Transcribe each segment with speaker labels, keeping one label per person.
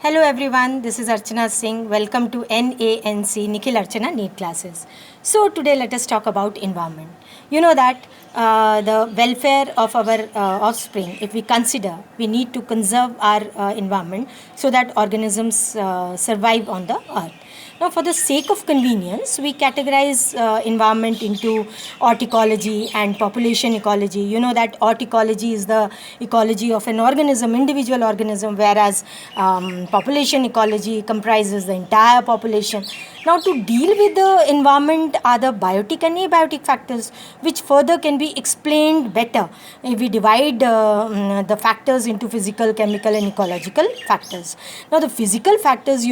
Speaker 1: Hello everyone, this is Archana Singh. Welcome to NANC Nikhil Archana NEET classes. So today let us talk about environment. You know that the welfare of our offspring, if we consider, we need to conserve our environment so that organisms survive on the earth. Now, for the sake of convenience, we categorize environment into ecology and population ecology. You know that ecology is the ecology of an organism, individual organism, whereas population ecology comprises the entire population. Now, to deal with the environment are the biotic and abiotic factors, which further can be explained better if we divide the factors into physical, chemical, and ecological factors. Now, the physical factors,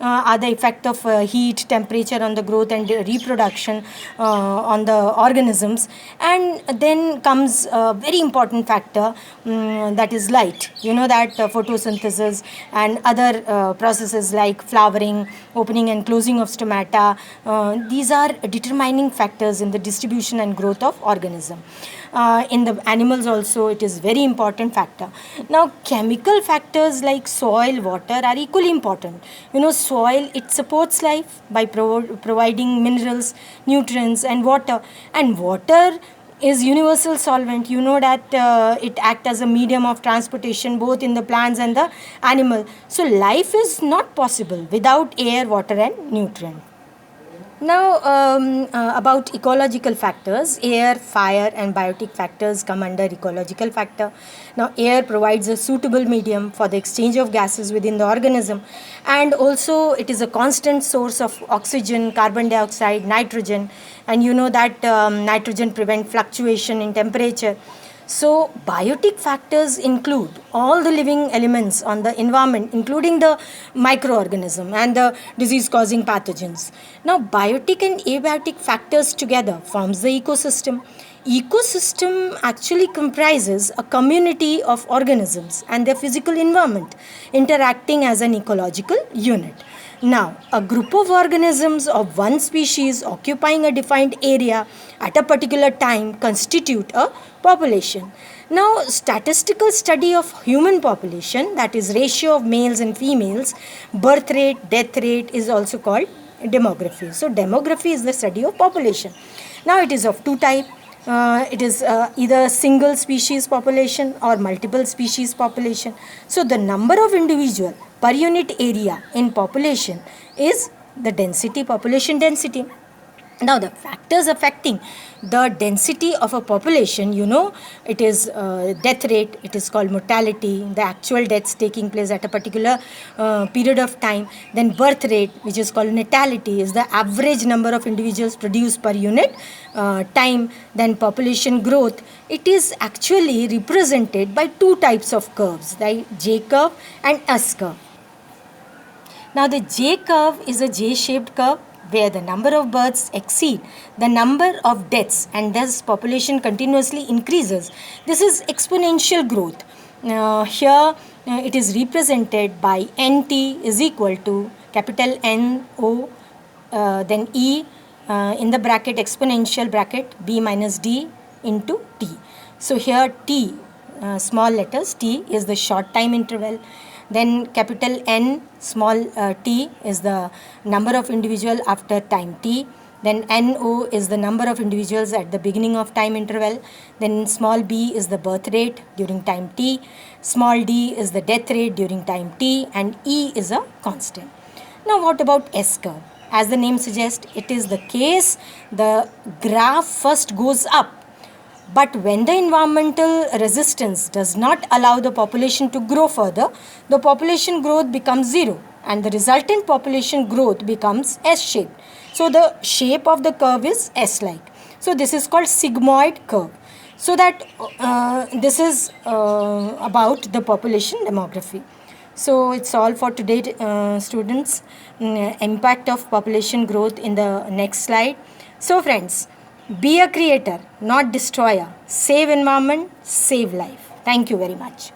Speaker 1: are the effect of heat, temperature on the growth and reproduction on the organisms. And then comes a very important factor, that is light. You know that photosynthesis and other processes like flowering, opening and closing of stomata, these are determining factors in the distribution and growth of organism. In the animals also it is very important factor. Now chemical factors like soil, water are equally important. Soil, it supports life by providing minerals, nutrients and water. And water is universal solvent. You know that it acts as a medium of transportation both in the plants and the animal. So life is not possible without air, water and nutrient. Now, about ecological factors, air, fire, and biotic factors come under ecological factor. Now, air provides a suitable medium for the exchange of gases within the organism, and also it is a constant source of oxygen, carbon dioxide, nitrogen, and you know that nitrogen prevent fluctuation in temperature. So, biotic factors include all the living elements on the environment, including the microorganism and the disease-causing pathogens. Now, biotic and abiotic factors together forms the ecosystem. Ecosystem actually comprises a community of organisms and their physical environment interacting as an ecological unit. Now, a group of organisms of one species occupying a defined area at a particular time constitute a population. Now, statistical study of human population, that is ratio of males and females, birth rate, death rate, is also called demography. So, demography is the study of population. Now, it is of two types. It is either single species population or multiple species population. So, the number of individual per unit area in population is the density, population density. Now, the factors affecting the density of a population, it is death rate, it is called mortality, the actual deaths taking place at a particular period of time. Then birth rate, which is called natality, is the average number of individuals produced per unit time. Then population growth, it is actually represented by two types of curves, like J curve and S curve. Now, the J curve is a J-shaped curve where the number of births exceed the number of deaths and thus population continuously increases. This is exponential growth. Here it is represented by NT is equal to capital NO, then E in the bracket exponential bracket B minus D into T. So here T, small letters T is the short time interval. Then capital N, small t is the number of individual after time t. Then NO is the number of individuals at the beginning of time interval. Then small b is the birth rate during time t. Small d is the death rate during time t. And E is a constant. Now what about S curve? As the name suggests, it is the case the graph first goes up. But when the environmental resistance does not allow the population to grow further, the population growth becomes zero and the resultant population growth becomes S-shaped. So the shape of the curve is S-like. So this is called sigmoid curve. So that this is about the population demography. So it's all for today, students. Impact of population growth in the next slide. So friends, be a creator, not destroyer. Save environment, save life. Thank you very much.